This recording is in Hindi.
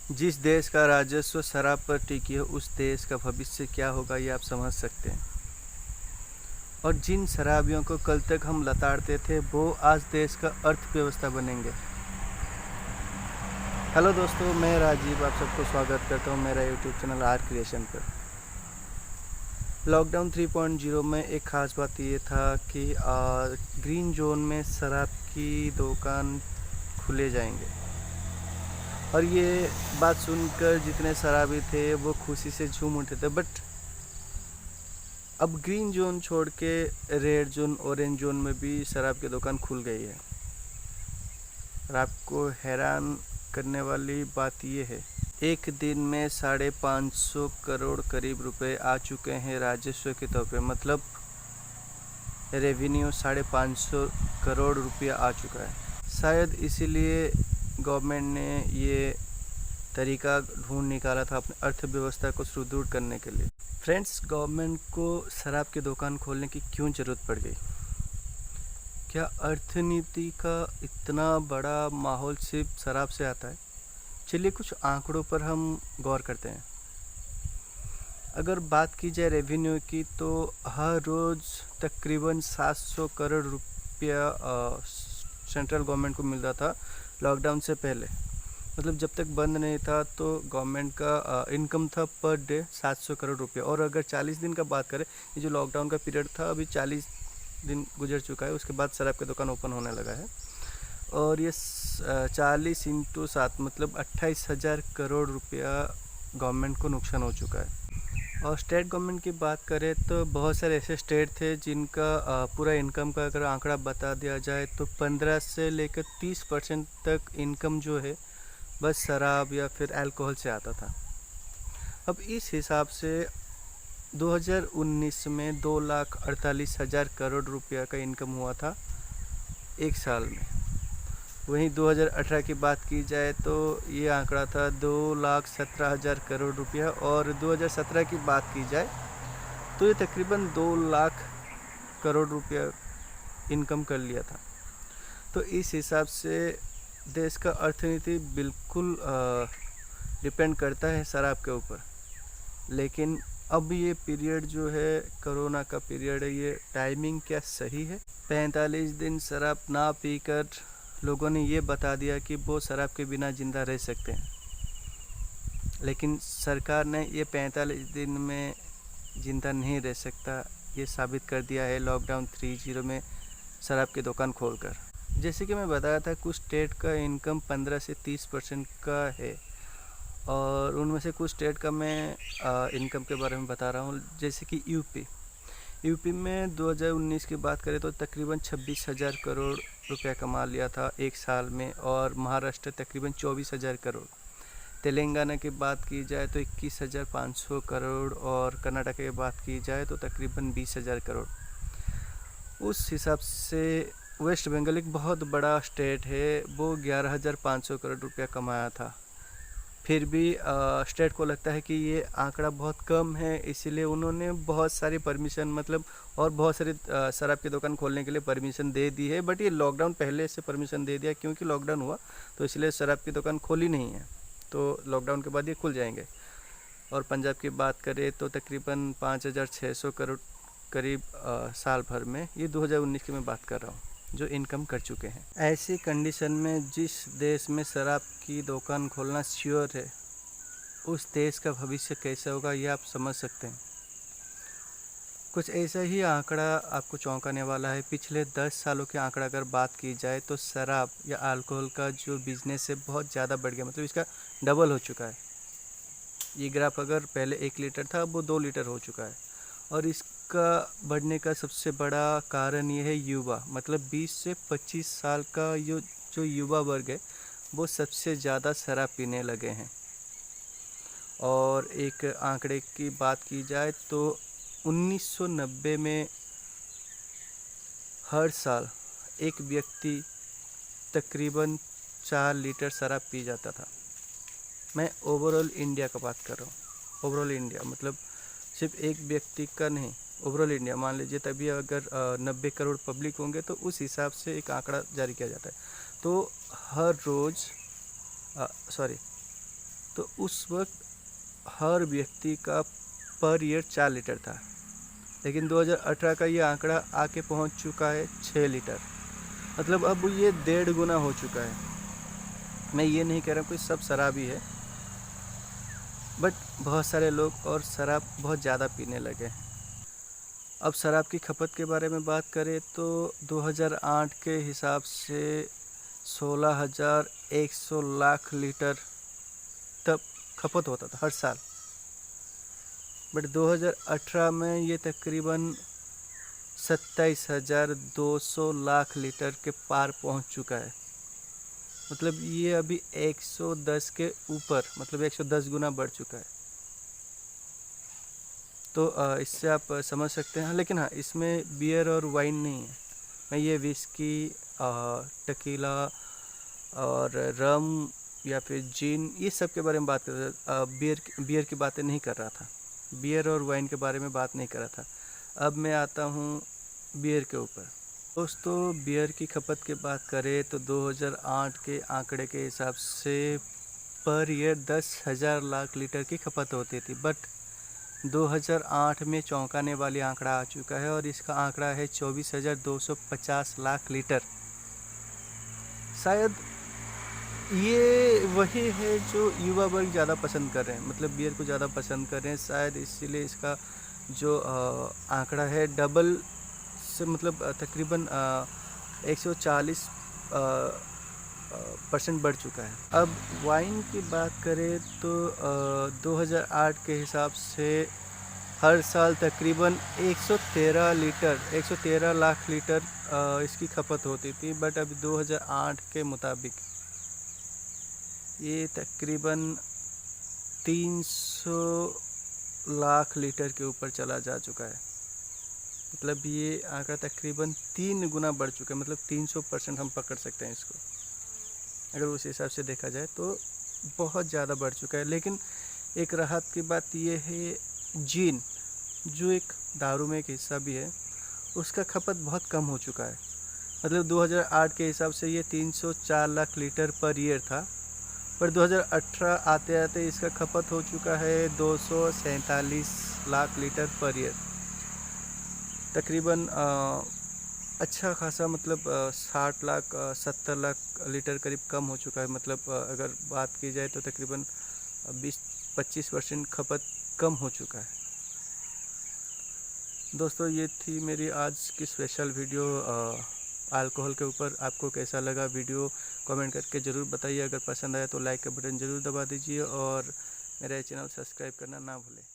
जिस देश का राजस्व शराब पर टिकी है उस देश का भविष्य क्या होगा ये आप समझ सकते हैं। और जिन शराबियों को कल तक हम लताड़ते थे वो आज देश का अर्थव्यवस्था बनेंगे। हेलो दोस्तों, मैं राजीव आप सबको स्वागत करता हूँ मेरा यूट्यूब चैनल आर क्रिएशन पर। लॉकडाउन 3.0 में एक ख़ास बात ये था कि ग्रीन जोन में शराब की दुकान खुले जाएंगे। और ये बात सुनकर जितने शराबी थे वो खुशी से झूम उठे थे। बट अब ग्रीन जोन छोड़ के रेड जोन, ऑरेंज जोन में भी शराब की दुकान खुल गई है। और आपको हैरान करने वाली बात ये है, एक दिन में 550 करोड़ करीब रुपए आ चुके हैं राजस्व के तौर पे। मतलब रेवेन्यू 550 करोड़ रुपया आ चुका है। शायद इसीलिए गवर्नमेंट ने ये तरीका ढूंढ निकाला था अपने अर्थव्यवस्था को सुदृढ़ करने के लिए। फ्रेंड्स, गवर्नमेंट को शराब की दुकान खोलने की क्यों ज़रूरत पड़ गई? क्या अर्थनीति का इतना बड़ा माहौल सिर्फ शराब से आता है? चलिए कुछ आंकड़ों पर हम गौर करते हैं। अगर बात की जाए रेवेन्यू की तो हर रोज़ तकरीबन 700 करोड़ रुपया सेंट्रल गवर्नमेंट को मिल रहा था लॉकडाउन से पहले। मतलब जब तक बंद नहीं था तो गवर्नमेंट का इनकम था पर डे 700 करोड़ रुपया। और अगर 40 दिन का बात करें, ये जो लॉकडाउन का पीरियड था अभी 40 दिन गुजर चुका है, उसके बाद शराब की दुकान ओपन होने लगा है। और ये 40 इंटू 7 मतलब 28,000 करोड़ रुपया गवर्नमेंट को नुकसान हो चुका है। और स्टेट गवर्नमेंट की बात करें तो बहुत सारे ऐसे स्टेट थे जिनका पूरा इनकम का अगर आंकड़ा बता दिया जाए तो 15 से लेकर 30% तक इनकम जो है बस शराब या फिर अल्कोहल से आता था। अब इस हिसाब से 2019 में 2,48,000 करोड़ रुपया का इनकम हुआ था एक साल में। वहीं 2018 की बात की जाए तो ये आंकड़ा था 2,17,000 करोड़ रुपया। और 2017 की बात की जाए तो ये तकरीबन 2 लाख करोड़ रुपया इनकम कर लिया था। तो इस हिसाब से देश का अर्थनीति बिल्कुल डिपेंड करता है शराब के ऊपर। लेकिन अब ये पीरियड जो है कोरोना का पीरियड है, ये टाइमिंग क्या सही है? 45 दिन शराब ना पीकर लोगों ने ये बता दिया कि वो शराब के बिना ज़िंदा रह सकते हैं। लेकिन सरकार ने ये 45 दिन में ज़िंदा नहीं रह सकता ये साबित कर दिया है लॉकडाउन 3.0 में शराब की दुकान खोलकर। जैसे कि मैं बताया था, कुछ स्टेट का इनकम 15 से 30% का है। और उनमें से कुछ स्टेट का मैं इनकम के बारे में बता रहा हूँ। जैसे कि यूपी में 2019 की बात करें तो तकरीबन 26,000 करोड़ रुपया कमा लिया था एक साल में। और महाराष्ट्र तकरीबन 24,000 करोड़। तेलंगाना की बात की जाए तो 21,500 करोड़। और कर्नाटक की बात की जाए तो तकरीबन 20,000 करोड़। उस हिसाब से वेस्ट बंगाल एक बहुत बड़ा स्टेट है, वो 11,500 करोड़ रुपया कमाया था। फिर भी स्टेट को लगता है कि ये आंकड़ा बहुत कम है, इसीलिए उन्होंने बहुत सारी परमिशन मतलब और बहुत सारी शराब की दुकान खोलने के लिए परमिशन दे दी है। बट ये लॉकडाउन पहले से परमिशन दे दिया, क्योंकि लॉकडाउन हुआ तो इसलिए शराब की दुकान खोली नहीं है। तो लॉकडाउन के बाद ये खुल जाएंगे। और पंजाब की बात करें तो तकरीबन 5,600 करोड़ करीब साल भर में, ये 2019 की मैं बात कर रहा हूँ, जो इनकम कर चुके हैं। ऐसी कंडीशन में जिस देश में शराब की दुकान खोलना श्योर है, उस देश का भविष्य कैसा होगा ये आप समझ सकते हैं। कुछ ऐसा ही आंकड़ा आपको चौंकाने वाला है। पिछले 10 सालों के आंकड़ा अगर बात की जाए तो शराब या अल्कोहल का जो बिज़नेस है बहुत ज़्यादा बढ़ गया, मतलब इसका डबल हो चुका है। ये ग्राफ अगर पहले 1 लीटर था अब वो 2 लीटर हो चुका है। और इसका बढ़ने का सबसे बड़ा कारण ये है युवा, मतलब 20 से 25 साल का जो युवा वर्ग है वो सबसे ज़्यादा शराब पीने लगे हैं। और एक आंकड़े की बात की जाए तो 1990 में हर साल एक व्यक्ति तकरीबन 4 लीटर शराब पी जाता था। मैं ओवरऑल इंडिया का बात कर रहा हूँ। ओवरऑल इंडिया मतलब सिर्फ एक व्यक्ति का नहीं, ओवरऑल इंडिया मान लीजिए। तभी अगर 90 करोड़ पब्लिक होंगे तो उस हिसाब से एक आंकड़ा जारी किया जाता है। तो हर रोज़ तो उस वक्त हर व्यक्ति का पर ईयर 4 लीटर था, लेकिन 2018 का ये आंकड़ा आके पहुंच चुका है 6 लीटर। मतलब अब ये 1.5 गुना हो चुका है। मैं ये नहीं कह रहा कोई सब शराबी है, बट बहुत सारे लोग और शराब बहुत ज़्यादा पीने लगे हैं। अब शराब की खपत के बारे में बात करें तो 2008 के हिसाब से 16,100 लाख लीटर तब खपत होता था हर साल, बट 2018 में ये तकरीबन 27,200 लाख लीटर के पार पहुंच चुका है। मतलब ये अभी 110 के ऊपर, मतलब 110 गुना बढ़ चुका है। तो इससे आप समझ सकते हैं। लेकिन हाँ, इसमें बियर और वाइन नहीं है। मैं ये विस्की, टकीला और रम या फिर जिन, ये सब के बारे में बात कर रहा था। बियर की बातें नहीं कर रहा था, बियर और वाइन के बारे में बात नहीं कर रहा था। अब मैं आता हूँ बियर के ऊपर। दोस्तों, बियर की खपत की बात करें तो 2008 के आंकड़े के हिसाब से पर ईयर 10,000 लाख लीटर की खपत होती थी, बट 2008 में चौंकाने वाली आंकड़ा आ चुका है और इसका आंकड़ा है 24,250 लाख लीटर। शायद ये वही है जो युवा वर्ग ज़्यादा पसंद कर रहे हैं, मतलब बियर को ज़्यादा पसंद कर रहे हैं। शायद इसीलिए इसका जो आंकड़ा है डबल से, मतलब तकरीबन 140 % बढ़ चुका है। अब वाइन की बात करें तो 2008 के हिसाब से हर साल तकरीबन 113 लाख लीटर इसकी खपत होती थी, बट अब 2008 के मुताबिक ये तकरीबन 300 लाख लीटर के ऊपर चला जा चुका है। मतलब ये आंकड़ा तकरीबन 3 गुना बढ़ चुका है, मतलब 300% हम पकड़ सकते हैं इसको, अगर उस हिसाब से देखा जाए तो बहुत ज़्यादा बढ़ चुका है। लेकिन एक राहत की बात ये है, जीन जो एक दारू में एक हिस्सा भी है, उसका खपत बहुत कम हो चुका है। मतलब 2008 के हिसाब से ये 304 लाख लीटर पर ईयर था, पर 2018 आते आते इसका खपत हो चुका है 247 लाख लीटर पर ईयर। तकरीबन अच्छा खासा, मतलब 60 लाख 70 लाख लीटर करीब कम हो चुका है। मतलब अगर बात की जाए तो तकरीबन 20-25% खपत कम हो चुका है। दोस्तों, ये थी मेरी आज की स्पेशल वीडियो अल्कोहल के ऊपर। आपको कैसा लगा वीडियो कमेंट करके ज़रूर बताइए। अगर पसंद आया तो लाइक का बटन ज़रूर दबा दीजिए और मेरा चैनल सब्सक्राइब करना ना भूलें।